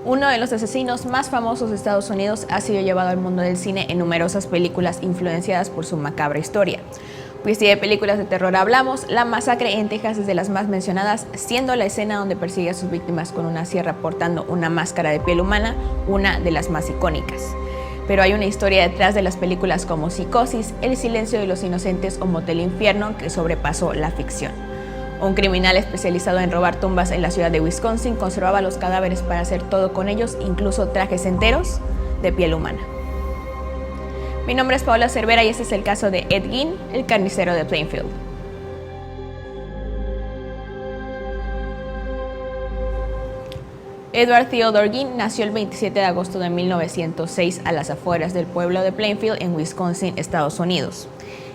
Uno de los asesinos más famosos de Estados Unidos ha sido llevado al mundo del cine en numerosas películas influenciadas por su macabra historia. Pues si de películas de terror hablamos, La Masacre en Texas es de las más mencionadas, siendo la escena donde persigue a sus víctimas con una sierra portando una máscara de piel humana una de las más icónicas. Pero hay una historia detrás de las películas como Psicosis, El silencio de los inocentes o Motel Infierno que sobrepasó la ficción. Un criminal especializado en robar tumbas en la ciudad de Wisconsin conservaba los cadáveres para hacer todo con ellos, incluso trajes enteros de piel humana. Mi nombre es Paola Cervera y este es el caso de Ed Gein, el carnicero de Plainfield. Edward Theodore Gein nació el 27 de agosto de 1906 a las afueras del pueblo de Plainfield, en Wisconsin, Estados Unidos.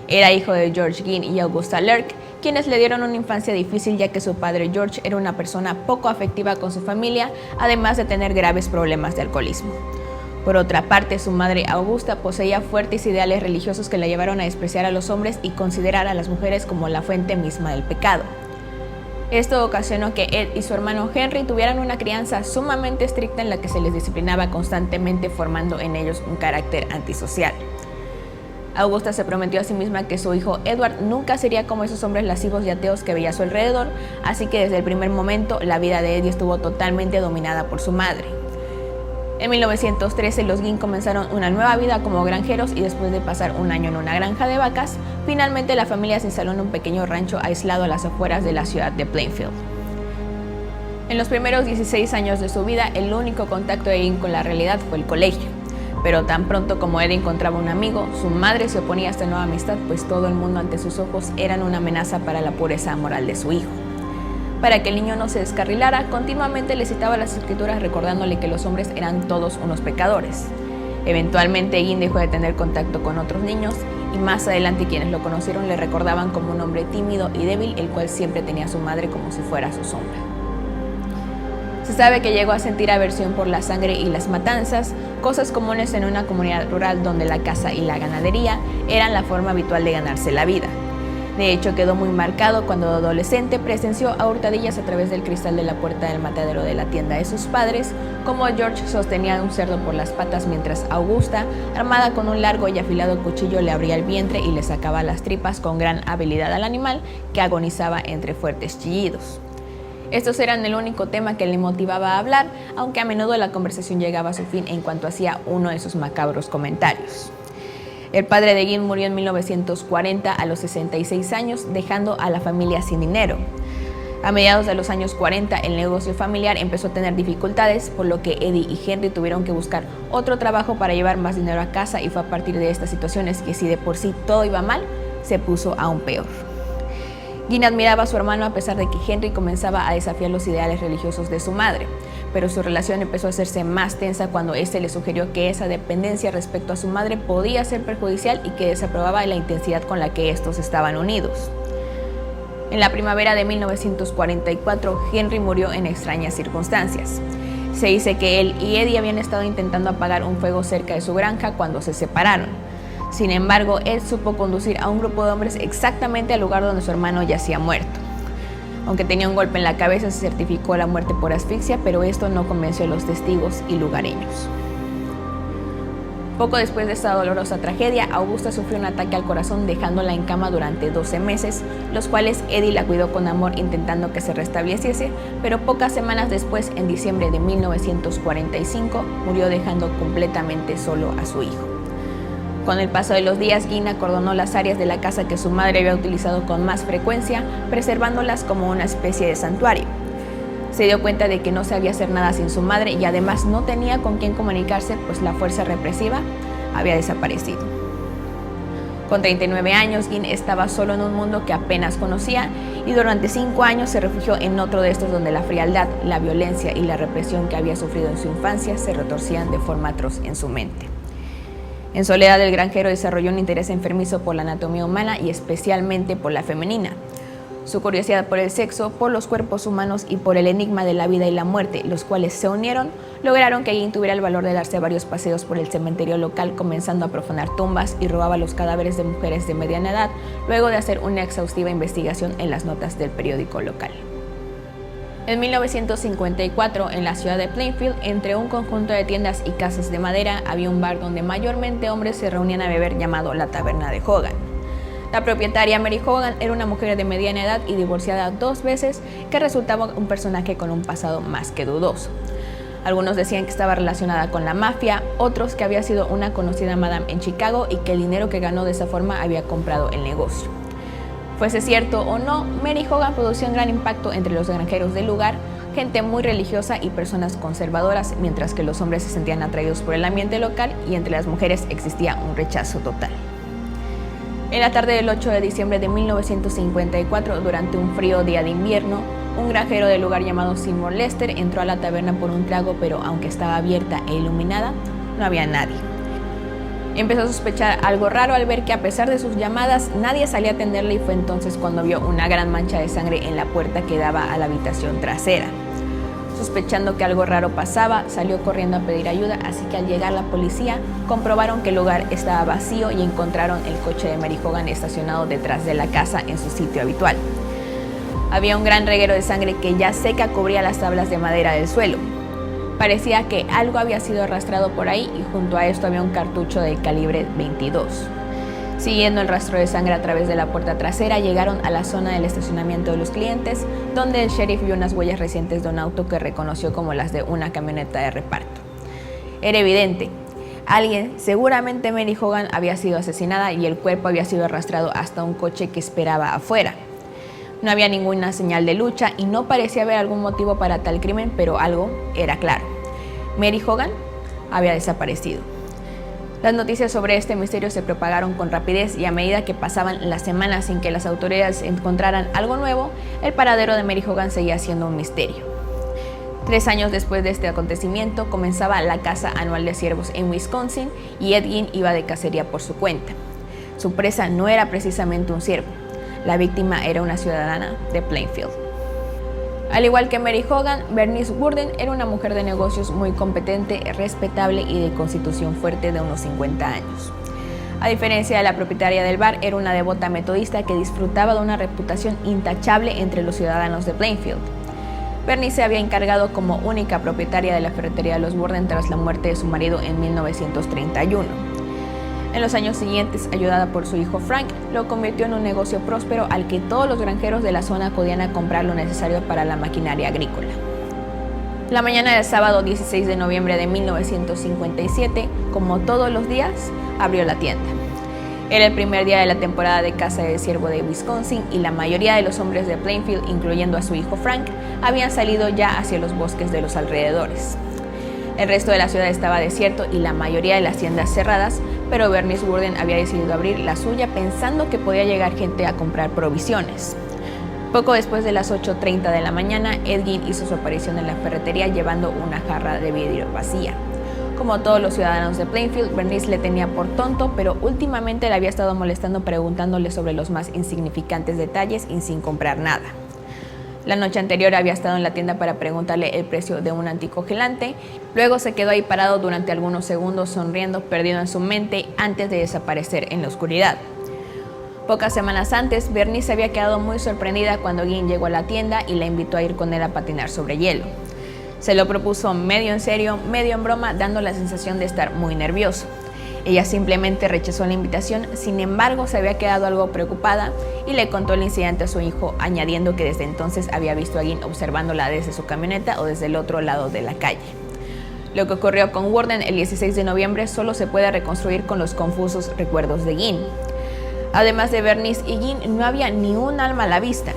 Era hijo de George Gein y Augusta Lerk, quienes le dieron una infancia difícil ya que su padre George era una persona poco afectiva con su familia, además de tener graves problemas de alcoholismo. Por otra parte, su madre Augusta poseía fuertes ideales religiosos que la llevaron a despreciar a los hombres y considerar a las mujeres como la fuente misma del pecado. Esto ocasionó que Ed y su hermano Henry tuvieran una crianza sumamente estricta en la que se les disciplinaba constantemente, formando en ellos un carácter antisocial. Augusta se prometió a sí misma que su hijo Edward nunca sería como esos hombres lascivos y ateos que veía a su alrededor, así que desde el primer momento la vida de Eddie estuvo totalmente dominada por su madre. En 1913 los Gein comenzaron una nueva vida como granjeros y después de pasar un año en una granja de vacas, finalmente la familia se instaló en un pequeño rancho aislado a las afueras de la ciudad de Plainfield. En los primeros 16 años de su vida, el único contacto de Gein con la realidad fue el colegio. Pero tan pronto como Ed encontraba un amigo, su madre se oponía a esta nueva amistad, pues todo el mundo ante sus ojos eran una amenaza para la pureza moral de su hijo. Para que el niño no se descarrilara, continuamente le citaba las escrituras recordándole que los hombres eran todos unos pecadores. Eventualmente Gein dejó de tener contacto con otros niños y más adelante quienes lo conocieron le recordaban como un hombre tímido y débil, el cual siempre tenía a su madre como si fuera su sombra. Se sabe que llegó a sentir aversión por la sangre y las matanzas, cosas comunes en una comunidad rural donde la caza y la ganadería eran la forma habitual de ganarse la vida. De hecho, quedó muy marcado cuando adolescente presenció a hurtadillas a través del cristal de la puerta del matadero de la tienda de sus padres, como George sostenía un cerdo por las patas mientras Augusta, armada con un largo y afilado cuchillo, le abría el vientre y le sacaba las tripas con gran habilidad al animal, que agonizaba entre fuertes chillidos. Estos eran el único tema que le motivaba a hablar, aunque a menudo la conversación llegaba a su fin en cuanto hacía uno de sus macabros comentarios. El padre de Gein murió en 1940 a los 66 años, dejando a la familia sin dinero. A mediados de los años 40, el negocio familiar empezó a tener dificultades, por lo que Eddie y Henry tuvieron que buscar otro trabajo para llevar más dinero a casa, y fue a partir de estas situaciones que, si de por sí todo iba mal, se puso aún peor. Gein admiraba a su hermano a pesar de que Henry comenzaba a desafiar los ideales religiosos de su madre, pero su relación empezó a hacerse más tensa cuando éste le sugirió que esa dependencia respecto a su madre podía ser perjudicial y que desaprobaba la intensidad con la que estos estaban unidos. En la primavera de 1944, Henry murió en extrañas circunstancias. Se dice que él y Eddie habían estado intentando apagar un fuego cerca de su granja cuando se separaron. Sin embargo, Ed supo conducir a un grupo de hombres exactamente al lugar donde su hermano yacía muerto. Aunque tenía un golpe en la cabeza, se certificó la muerte por asfixia, pero esto no convenció a los testigos y lugareños. Poco después de esta dolorosa tragedia, Augusta sufrió un ataque al corazón, dejándola en cama durante 12 meses, los cuales Eddie la cuidó con amor intentando que se restableciese, pero pocas semanas después, en diciembre de 1945, murió dejando completamente solo a su hijo. Con el paso de los días, Gein acordonó las áreas de la casa que su madre había utilizado con más frecuencia, preservándolas como una especie de santuario. Se dio cuenta de que no sabía hacer nada sin su madre y además no tenía con quién comunicarse, pues la fuerza represiva había desaparecido. Con 39 años, Gein estaba solo en un mundo que apenas conocía y durante 5 años se refugió en otro de estos donde la frialdad, la violencia y la represión que había sufrido en su infancia se retorcían de forma atroz en su mente. En soledad, el granjero desarrolló un interés enfermizo por la anatomía humana y especialmente por la femenina. Su curiosidad por el sexo, por los cuerpos humanos y por el enigma de la vida y la muerte, los cuales se unieron, lograron que Gein tuviera el valor de darse varios paseos por el cementerio local, comenzando a profanar tumbas y robaba los cadáveres de mujeres de mediana edad, luego de hacer una exhaustiva investigación en las notas del periódico local. En 1954, en la ciudad de Plainfield, entre un conjunto de tiendas y casas de madera, había un bar donde mayormente hombres se reunían a beber llamado la Taberna de Hogan. La propietaria, Mary Hogan, era una mujer de mediana edad y divorciada 2 veces, que resultaba un personaje con un pasado más que dudoso. Algunos decían que estaba relacionada con la mafia, otros que había sido una conocida madame en Chicago y que el dinero que ganó de esa forma había comprado el negocio. Fuese cierto o no, Mary Hogan producía un gran impacto entre los granjeros del lugar, gente muy religiosa y personas conservadoras, mientras que los hombres se sentían atraídos por el ambiente local y entre las mujeres existía un rechazo total. En la tarde del 8 de diciembre de 1954, durante un frío día de invierno, un granjero del lugar llamado Seymour Lester entró a la taberna por un trago, pero aunque estaba abierta e iluminada, no había nadie. Empezó a sospechar algo raro al ver que, a pesar de sus llamadas, nadie salía a atenderle, y fue entonces cuando vio una gran mancha de sangre en la puerta que daba a la habitación trasera. Sospechando que algo raro pasaba, salió corriendo a pedir ayuda, así que al llegar la policía, comprobaron que el lugar estaba vacío y encontraron el coche de Mary Hogan estacionado detrás de la casa en su sitio habitual. Había un gran reguero de sangre que ya seca cubría las tablas de madera del suelo. Parecía que algo había sido arrastrado por ahí, y junto a esto había un cartucho de calibre 22. Siguiendo el rastro de sangre a través de la puerta trasera, llegaron a la zona del estacionamiento de los clientes, donde el sheriff vio unas huellas recientes de un auto que reconoció como las de una camioneta de reparto. Era evidente, alguien, seguramente Mary Hogan, había sido asesinada y el cuerpo había sido arrastrado hasta un coche que esperaba afuera. No había ninguna señal de lucha y no parecía haber algún motivo para tal crimen, pero algo era claro: Mary Hogan había desaparecido. Las noticias sobre este misterio se propagaron con rapidez, y a medida que pasaban las semanas sin que las autoridades encontraran algo nuevo, el paradero de Mary Hogan seguía siendo un misterio. 3 años después de este acontecimiento, comenzaba la caza anual de ciervos en Wisconsin, y Ed Gein iba de cacería por su cuenta. Su presa no era precisamente un ciervo. La víctima era una ciudadana de Plainfield. Al igual que Mary Hogan, Bernice Worden era una mujer de negocios muy competente, respetable y de constitución fuerte, de unos 50 años. A diferencia de la propietaria del bar, era una devota metodista que disfrutaba de una reputación intachable entre los ciudadanos de Plainfield. Bernice se había encargado como única propietaria de la ferretería de los Worden tras la muerte de su marido en 1931. En los años siguientes, ayudada por su hijo Frank, lo convirtió en un negocio próspero al que todos los granjeros de la zona acudían a comprar lo necesario para la maquinaria agrícola. La mañana del sábado 16 de noviembre de 1957, como todos los días, abrió la tienda. Era el primer día de la temporada de caza de ciervo de Wisconsin, y la mayoría de los hombres de Plainfield, incluyendo a su hijo Frank, habían salido ya hacia los bosques de los alrededores. El resto de la ciudad estaba desierto y la mayoría de las tiendas cerradas, pero Bernice Worden había decidido abrir la suya pensando que podía llegar gente a comprar provisiones. Poco después de las 8:30 de la mañana, Ed Gein hizo su aparición en la ferretería llevando una jarra de vidrio vacía. Como todos los ciudadanos de Plainfield, Bernice le tenía por tonto, pero últimamente le había estado molestando preguntándole sobre los más insignificantes detalles y sin comprar nada. La noche anterior había estado en la tienda para preguntarle el precio de un anticongelante. Luego se quedó ahí parado durante algunos segundos, sonriendo, perdido en su mente, antes de desaparecer en la oscuridad. Pocas semanas antes, Bernice se había quedado muy sorprendida cuando Gein llegó a la tienda y la invitó a ir con él a patinar sobre hielo. Se lo propuso medio en serio, medio en broma, dando la sensación de estar muy nervioso. Ella simplemente rechazó la invitación. Sin embargo, se había quedado algo preocupada y le contó el incidente a su hijo, añadiendo que desde entonces había visto a Gein observándola desde su camioneta o desde el otro lado de la calle. Lo que ocurrió con Worden el 16 de noviembre solo se puede reconstruir con los confusos recuerdos de Gein. Además de Bernice y Gein, no había ni un alma a la vista.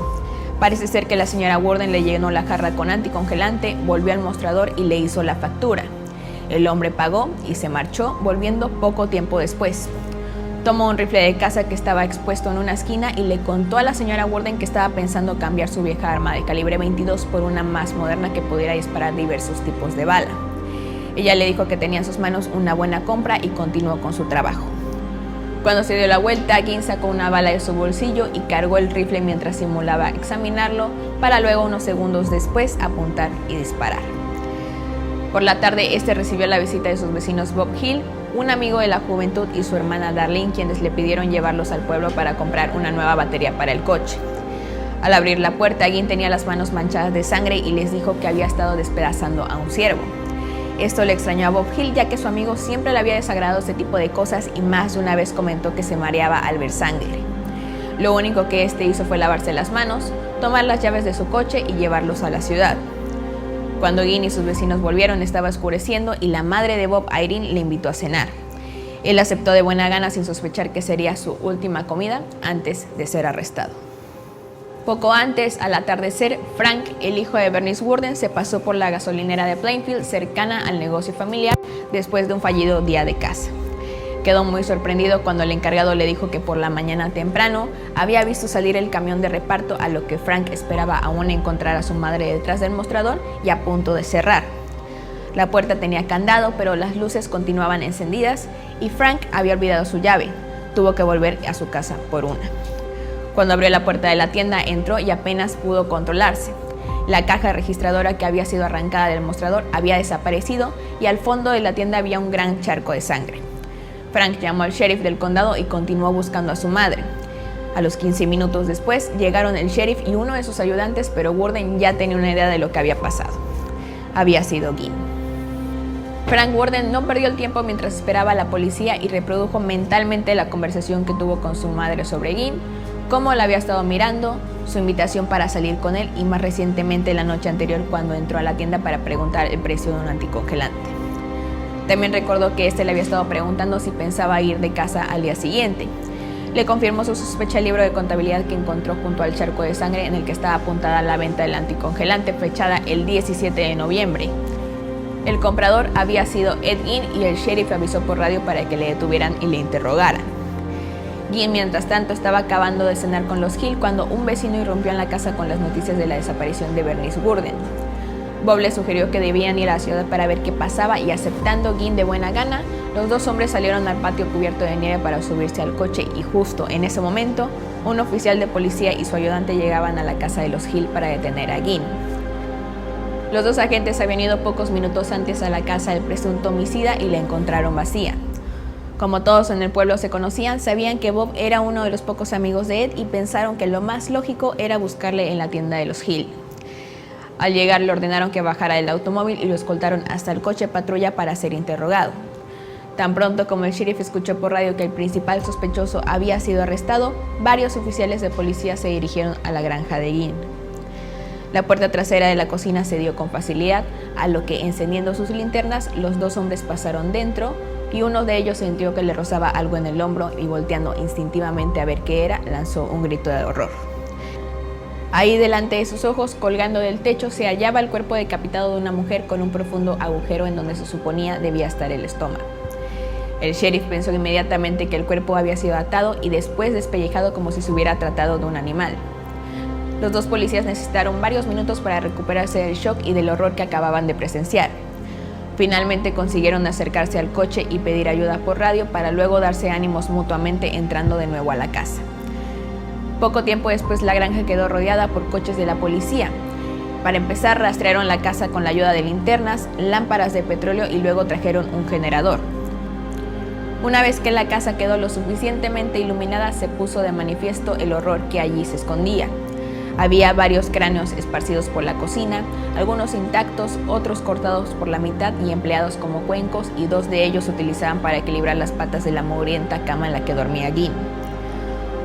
Parece ser que la señora Worden le llenó la jarra con anticongelante, volvió al mostrador y le hizo la factura. El hombre pagó y se marchó, volviendo poco tiempo después. Tomó un rifle de caza que estaba expuesto en una esquina y le contó a la señora Worden que estaba pensando cambiar su vieja arma de calibre 22 por una más moderna que pudiera disparar diversos tipos de bala. Ella le dijo que tenía en sus manos una buena compra y continuó con su trabajo. Cuando se dio la vuelta, Gein sacó una bala de su bolsillo y cargó el rifle mientras simulaba examinarlo, para luego, unos segundos después, apuntar y disparar. Por la tarde, este recibió la visita de sus vecinos Bob Hill, un amigo de la juventud, y su hermana Darlene, quienes le pidieron llevarlos al pueblo para comprar una nueva batería para el coche. Al abrir la puerta, Gin tenía las manos manchadas de sangre y les dijo que había estado despedazando a un ciervo. Esto le extrañó a Bob Hill, ya que su amigo siempre le había desagradado este tipo de cosas y más de una vez comentó que se mareaba al ver sangre. Lo único que este hizo fue lavarse las manos, tomar las llaves de su coche y llevarlos a la ciudad. Cuando Gin y sus vecinos volvieron, estaba oscureciendo y la madre de Bob, Irene, le invitó a cenar. Él aceptó de buena gana sin sospechar que sería su última comida antes de ser arrestado. Poco antes, al atardecer, Frank, el hijo de Bernice Worden, se pasó por la gasolinera de Plainfield, cercana al negocio familiar, después de un fallido día de caza. Quedó muy sorprendido cuando el encargado le dijo que por la mañana temprano había visto salir el camión de reparto, a lo que Frank esperaba aún encontrar a su madre detrás del mostrador y a punto de cerrar. La puerta tenía candado, pero las luces continuaban encendidas y Frank había olvidado su llave. Tuvo que volver a su casa por una. Cuando abrió la puerta de la tienda, entró y apenas pudo controlarse. La caja registradora que había sido arrancada del mostrador había desaparecido y al fondo de la tienda había un gran charco de sangre. Frank llamó al sheriff del condado y continuó buscando a su madre. A los 15 minutos después llegaron el sheriff y uno de sus ayudantes, pero Worden ya tenía una idea de lo que había pasado. Había sido Gin. Frank Worden no perdió el tiempo mientras esperaba a la policía y reprodujo mentalmente la conversación que tuvo con su madre sobre Gin, cómo la había estado mirando, su invitación para salir con él y más recientemente la noche anterior cuando entró a la tienda para preguntar el precio de un anticongelante. También recordó que le había estado preguntando si pensaba ir de casa al día siguiente. Le confirmó su sospecha el libro de contabilidad que encontró junto al charco de sangre en el que estaba apuntada la venta del anticongelante fechada el 17 de noviembre. El comprador había sido Ed Gein y el sheriff avisó por radio para que le detuvieran y le interrogaran. Gein, mientras tanto, estaba acabando de cenar con los Hill cuando un vecino irrumpió en la casa con las noticias de la desaparición de Bernice Worden. Bob le sugirió que debían ir a la ciudad para ver qué pasaba y aceptando Gein de buena gana, los dos hombres salieron al patio cubierto de nieve para subirse al coche y justo en ese momento, un oficial de policía y su ayudante llegaban a la casa de los Hill para detener a Gein. Los dos agentes habían ido pocos minutos antes a la casa del presunto homicida y la encontraron vacía. Como todos en el pueblo se conocían, sabían que Bob era uno de los pocos amigos de Ed y pensaron que lo más lógico era buscarle en la tienda de los Hill. Al llegar le ordenaron que bajara del automóvil y lo escoltaron hasta el coche patrulla para ser interrogado. Tan pronto como el sheriff escuchó por radio que el principal sospechoso había sido arrestado, varios oficiales de policía se dirigieron a la granja de Gein. La puerta trasera de la cocina se dio con facilidad, a lo que encendiendo sus linternas, los dos hombres pasaron dentro y uno de ellos sintió que le rozaba algo en el hombro y volteando instintivamente a ver qué era, lanzó un grito de horror. Ahí delante de sus ojos, colgando del techo, se hallaba el cuerpo decapitado de una mujer con un profundo agujero en donde se suponía debía estar el estómago. El sheriff pensó inmediatamente que el cuerpo había sido atado y después despellejado como si se hubiera tratado de un animal. Los dos policías necesitaron varios minutos para recuperarse del shock y del horror que acababan de presenciar. Finalmente consiguieron acercarse al coche y pedir ayuda por radio para luego darse ánimos mutuamente entrando de nuevo a la casa. Poco tiempo después la granja quedó rodeada por coches de la policía. Para empezar, rastrearon la casa con la ayuda de linternas, lámparas de petróleo y luego trajeron un generador. Una vez que la casa quedó lo suficientemente iluminada, se puso de manifiesto el horror que allí se escondía. Había varios cráneos esparcidos por la cocina, algunos intactos, otros cortados por la mitad y empleados como cuencos, y dos de ellos se utilizaban para equilibrar las patas de la mugrienta cama en la que dormía Gein.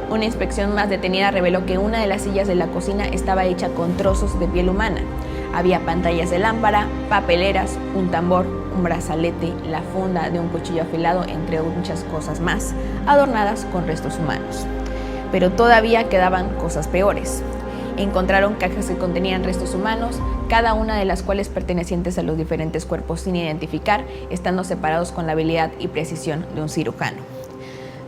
Una inspección más detenida reveló que una de las sillas de la cocina estaba hecha con trozos de piel humana. Había pantallas de lámpara, papeleras, un tambor, un brazalete, la funda de un cuchillo afilado, entre muchas cosas más, adornadas con restos humanos. Pero todavía quedaban cosas peores. Encontraron cajas que contenían restos humanos, cada una de las cuales pertenecientes a los diferentes cuerpos sin identificar, estando separados con la habilidad y precisión de un cirujano.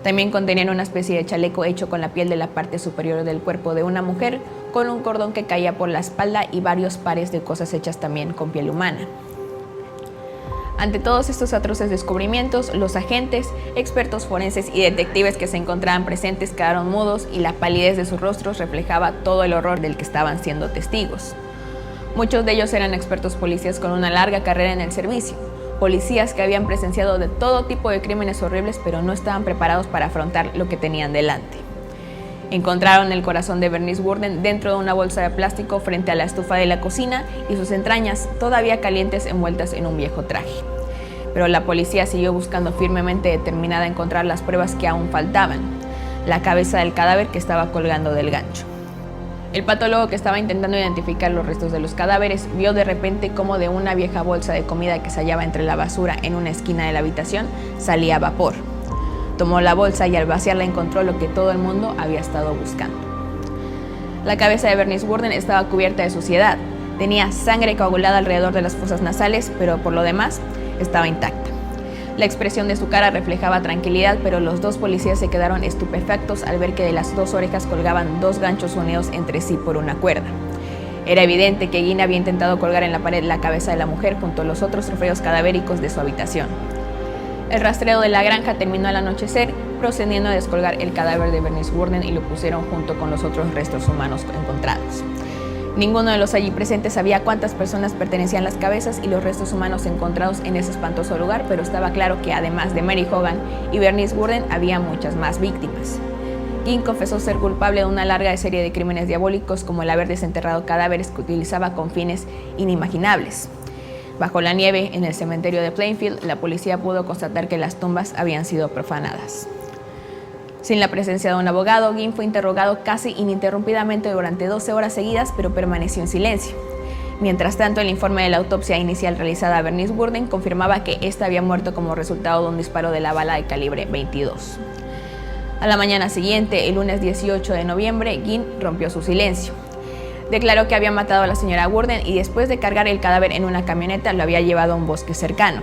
También contenían una especie de chaleco hecho con la piel de la parte superior del cuerpo de una mujer, con un cordón que caía por la espalda y varios pares de cosas hechas también con piel humana. Ante todos estos atroces descubrimientos, los agentes, expertos forenses y detectives que se encontraban presentes quedaron mudos y la palidez de sus rostros reflejaba todo el horror del que estaban siendo testigos. Muchos de ellos eran expertos policías con una larga carrera en el servicio, policías que habían presenciado de todo tipo de crímenes horribles pero no estaban preparados para afrontar lo que tenían delante. Encontraron el corazón de Bernice Burden dentro de una bolsa de plástico frente a la estufa de la cocina y sus entrañas todavía calientes envueltas en un viejo traje. Pero la policía siguió buscando firmemente, determinada a encontrar las pruebas que aún faltaban: la cabeza del cadáver que estaba colgando del gancho. El patólogo, que estaba intentando identificar los restos de los cadáveres, vio de repente cómo de una vieja bolsa de comida que se hallaba entre la basura en una esquina de la habitación salía vapor. Tomó la bolsa y al vaciarla encontró lo que todo el mundo había estado buscando. La cabeza de Bernice Burden estaba cubierta de suciedad. Tenía sangre coagulada alrededor de las fosas nasales, pero por lo demás estaba intacta. La expresión de su cara reflejaba tranquilidad, pero los dos policías se quedaron estupefactos al ver que de las dos orejas colgaban dos ganchos unidos entre sí por una cuerda. Era evidente que Ginn había intentado colgar en la pared la cabeza de la mujer junto a los otros trofeos cadavéricos de su habitación. El rastreo de la granja terminó al anochecer, procediendo a descolgar el cadáver de Bernice Burden y lo pusieron junto con los otros restos humanos encontrados. Ninguno de los allí presentes sabía cuántas personas pertenecían las cabezas y los restos humanos encontrados en ese espantoso lugar, pero estaba claro que además de Mary Hogan y Bernice Burden había muchas más víctimas. Ginn confesó ser culpable de una larga serie de crímenes diabólicos, como el haber desenterrado cadáveres que utilizaba con fines inimaginables. Bajo la nieve, en el cementerio de Plainfield, la policía pudo constatar que las tumbas habían sido profanadas. Sin la presencia de un abogado, Ginn fue interrogado casi ininterrumpidamente durante 12 horas seguidas, pero permaneció en silencio. Mientras tanto, el informe de la autopsia inicial realizada a Bernice Burden confirmaba que ésta había muerto como resultado de un disparo de la bala de calibre 22. A la mañana siguiente, el lunes 18 de noviembre, Ginn rompió su silencio. Declaró que había matado a la señora Burden y después de cargar el cadáver en una camioneta lo había llevado a un bosque cercano.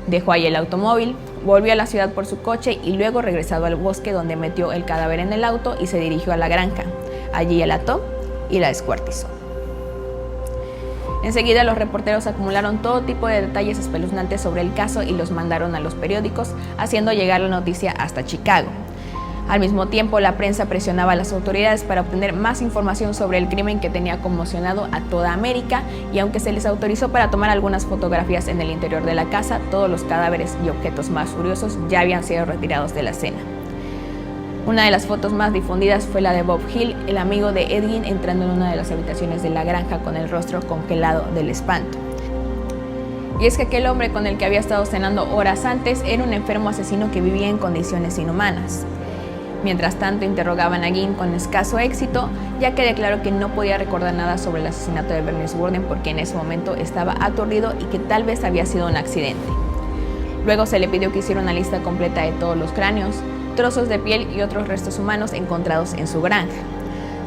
Dejó ahí el automóvil, volvió a la ciudad por su coche y luego regresado al bosque, donde metió el cadáver en el auto y se dirigió a la granja. Allí la ató y la descuartizó. Enseguida los reporteros acumularon todo tipo de detalles espeluznantes sobre el caso y los mandaron a los periódicos, haciendo llegar la noticia hasta Chicago. Al mismo tiempo, la prensa presionaba a las autoridades para obtener más información sobre el crimen que tenía conmocionado a toda América, y aunque se les autorizó para tomar algunas fotografías en el interior de la casa, todos los cadáveres y objetos más curiosos ya habían sido retirados de la escena. Una de las fotos más difundidas fue la de Bob Hill, el amigo de Ed Gein, entrando en una de las habitaciones de la granja con el rostro congelado del espanto. Y es que aquel hombre con el que había estado cenando horas antes era un enfermo asesino que vivía en condiciones inhumanas. Mientras tanto, interrogaban a Ginn con escaso éxito, ya que declaró que no podía recordar nada sobre el asesinato de Bernice Burden porque en ese momento estaba aturdido y que tal vez había sido un accidente. Luego se le pidió que hiciera una lista completa de todos los cráneos, trozos de piel y otros restos humanos encontrados en su granja.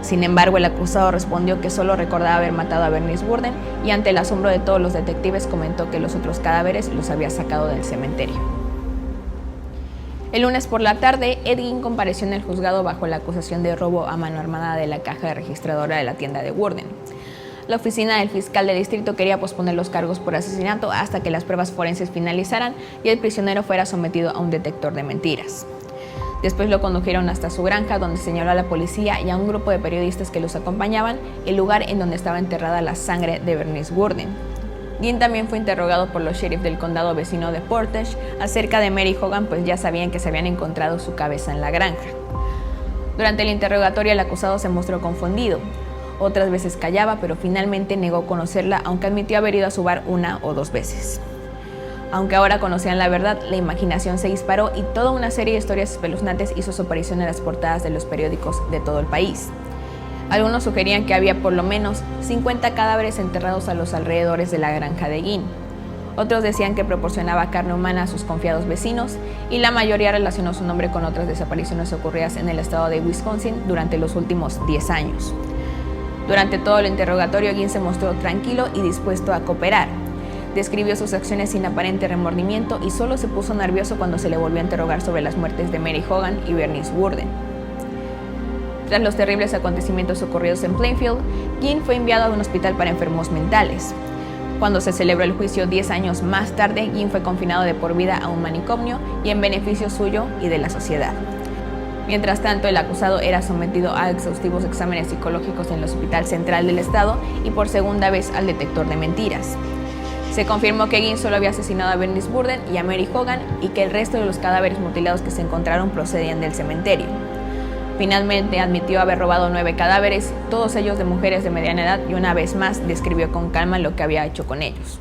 Sin embargo, el acusado respondió que solo recordaba haber matado a Bernice Burden, y ante el asombro de todos los detectives comentó que los otros cadáveres los había sacado del cementerio. El lunes por la tarde, Ed Gein compareció en el juzgado bajo la acusación de robo a mano armada de la caja registradora de la tienda de Burden. La oficina del fiscal de distrito quería posponer los cargos por asesinato hasta que las pruebas forenses finalizaran y el prisionero fuera sometido a un detector de mentiras. Después lo condujeron hasta su granja, donde señaló a la policía y a un grupo de periodistas que los acompañaban el lugar en donde estaba enterrada la sangre de Bernice Burden. Ginn también fue interrogado por los sheriffs del condado vecino de Portage acerca de Mary Hogan, pues ya sabían que se habían encontrado su cabeza en la granja. Durante el interrogatorio, el acusado se mostró confundido. Otras veces callaba, pero finalmente negó conocerla, aunque admitió haber ido a su bar una o dos veces. Aunque ahora conocían la verdad, la imaginación se disparó y toda una serie de historias espeluznantes hizo su aparición en las portadas de los periódicos de todo el país. Algunos sugerían que había por lo menos 50 cadáveres enterrados a los alrededores de la granja de Ginn. Otros decían que proporcionaba carne humana a sus confiados vecinos, y la mayoría relacionó su nombre con otras desapariciones ocurridas en el estado de Wisconsin durante los últimos 10 años. Durante todo el interrogatorio, Ginn se mostró tranquilo y dispuesto a cooperar. Describió sus acciones sin aparente remordimiento y solo se puso nervioso cuando se le volvió a interrogar sobre las muertes de Mary Hogan y Bernice Burden. Tras los terribles acontecimientos ocurridos en Plainfield, Ginn fue enviado a un hospital para enfermos mentales. Cuando se celebró el juicio 10 años más tarde, Ginn fue confinado de por vida a un manicomio y en beneficio suyo y de la sociedad. Mientras tanto, el acusado era sometido a exhaustivos exámenes psicológicos en el Hospital Central del Estado y por segunda vez al detector de mentiras. Se confirmó que Ginn solo había asesinado a Bernice Burden y a Mary Hogan y que el resto de los cadáveres mutilados que se encontraron procedían del cementerio. Finalmente admitió haber robado 9 cadáveres, todos ellos de mujeres de mediana edad, y una vez más describió con calma lo que había hecho con ellos.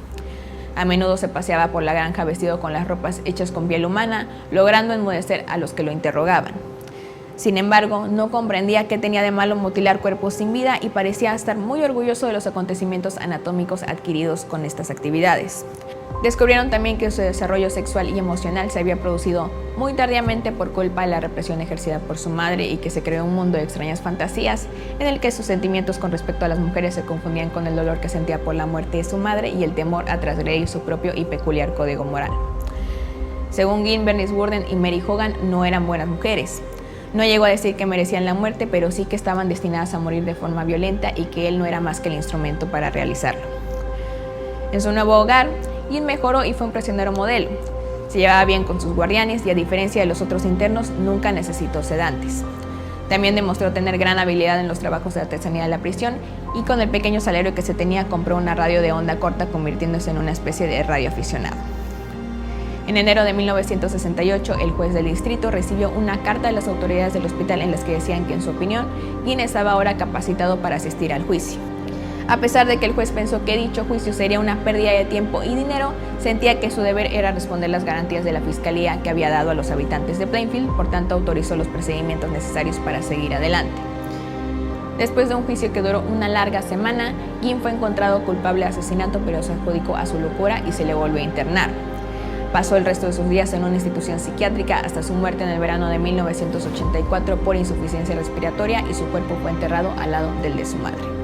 A menudo se paseaba por la granja vestido con las ropas hechas con piel humana, logrando enmudecer a los que lo interrogaban. Sin embargo, no comprendía qué tenía de malo mutilar cuerpos sin vida y parecía estar muy orgulloso de los acontecimientos anatómicos adquiridos con estas actividades. Descubrieron también que su desarrollo sexual y emocional se había producido muy tardíamente por culpa de la represión ejercida por su madre y que se creó un mundo de extrañas fantasías en el que sus sentimientos con respecto a las mujeres se confundían con el dolor que sentía por la muerte de su madre y el temor a transgredir su propio y peculiar código moral. Según Ginn, Bernice Worden y Mary Hogan no eran buenas mujeres. No llegó a decir que merecían la muerte, pero sí que estaban destinadas a morir de forma violenta y que él no era más que el instrumento para realizarlo. En su nuevo hogar, Ginn mejoró y fue un prisionero modelo. Se llevaba bien con sus guardianes y, a diferencia de los otros internos, nunca necesitó sedantes. También demostró tener gran habilidad en los trabajos de artesanía de la prisión y con el pequeño salario que se tenía compró una radio de onda corta, convirtiéndose en una especie de radioaficionado. En enero de 1968, el juez del distrito recibió una carta de las autoridades del hospital en las que decían que, en su opinión, Ginn estaba ahora capacitado para asistir al juicio. A pesar de que el juez pensó que dicho juicio sería una pérdida de tiempo y dinero, sentía que su deber era responder las garantías de la fiscalía que había dado a los habitantes de Plainfield, por tanto autorizó los procedimientos necesarios para seguir adelante. Después de un juicio que duró una larga semana, Ginn fue encontrado culpable de asesinato, pero se adjudicó a su locura y se le volvió a internar. Pasó el resto de sus días en una institución psiquiátrica hasta su muerte en el verano de 1984 por insuficiencia respiratoria, y su cuerpo fue enterrado al lado del de su madre.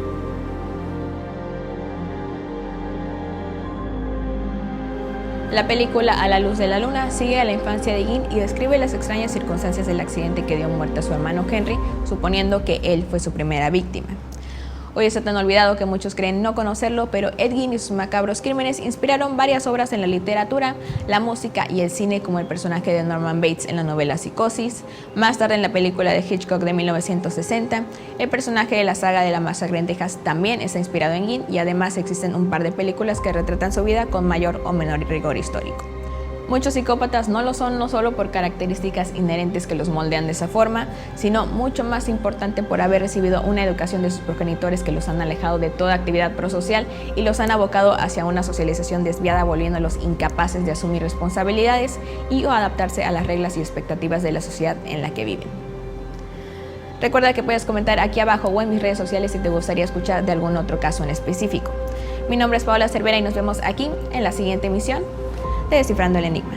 La película A la luz de la luna sigue a la infancia de Ginn y describe las extrañas circunstancias del accidente que dio muerte a su hermano Henry, suponiendo que él fue su primera víctima. Hoy está tan olvidado que muchos creen no conocerlo, pero Ed Gein y sus macabros crímenes inspiraron varias obras en la literatura, la música y el cine, como el personaje de Norman Bates en la novela Psicosis. Más tarde, en la película de Hitchcock de 1960, el personaje de la saga de La Masacre en Texas también está inspirado en Gein, y además existen un par de películas que retratan su vida con mayor o menor rigor histórico. Muchos psicópatas no lo son, no solo por características inherentes que los moldean de esa forma, sino mucho más importante por haber recibido una educación de sus progenitores que los han alejado de toda actividad prosocial y los han abocado hacia una socialización desviada, volviéndolos incapaces de asumir responsabilidades y o adaptarse a las reglas y expectativas de la sociedad en la que viven. Recuerda que puedes comentar aquí abajo o en mis redes sociales si te gustaría escuchar de algún otro caso en específico. Mi nombre es Paola Cervera y nos vemos aquí en la siguiente emisión de Descifrando el Enigma.